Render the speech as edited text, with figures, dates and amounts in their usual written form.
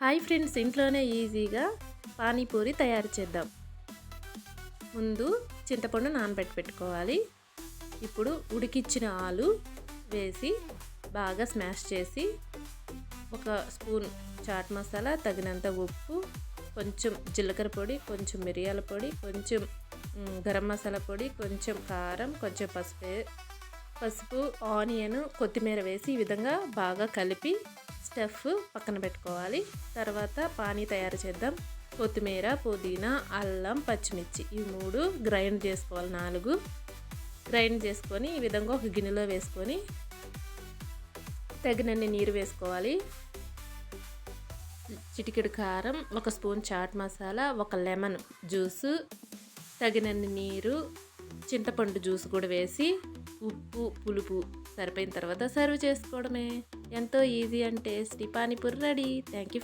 Hi friends, ఇంట్లోనే ఈజీగా పానీపూరి తయారు చేద్దాం. ముందు చింతపండు నానబెట్టుకోవాలి. ఇప్పుడు ఉడికిచ్చిన ఆలు వేసి బాగా స్మాష్ చేసి ఒక స్పూన్ చాట్ మసాలా, తగినంత ఉప్పు, కొంచెం జీలకర్ర పొడి, కొంచెం మిరియాల పొడి, కొంచెం గరం మసాలా పొడి, కొంచెం కారం, కొంచెం పసుపు, ఆనియన్, కొత్తిమీర వేసి ఈ విధంగా బాగా కలిపి స్టఫ్ పక్కన పెట్టుకోవాలి. తర్వాత పానీ తయారు చేద్దాం. కొత్తిమీర, పుదీనా, అల్లం, పచ్చిమిర్చి ఈ 3 గ్రైండ్ చేసుకోవాలి. 4 గ్రైండ్ చేసుకొని ఈ విధంగా ఒక గిన్నెలో వేసుకొని తగినన్ని నీరు వేసుకోవాలి. చిటికెడు కారం, ఒక స్పూన్ చాట్ మసాలా, ఒక లెమన్ జ్యూసు, తగినన్ని నీరు, చింతపండు జ్యూస్ కూడా వేసి ఉప్పు, పులుపు సరిపోయిన తర్వాత సర్వ్ చేసుకోవడమే. ఎంతో easy and tasty panipuri ready. Thank you.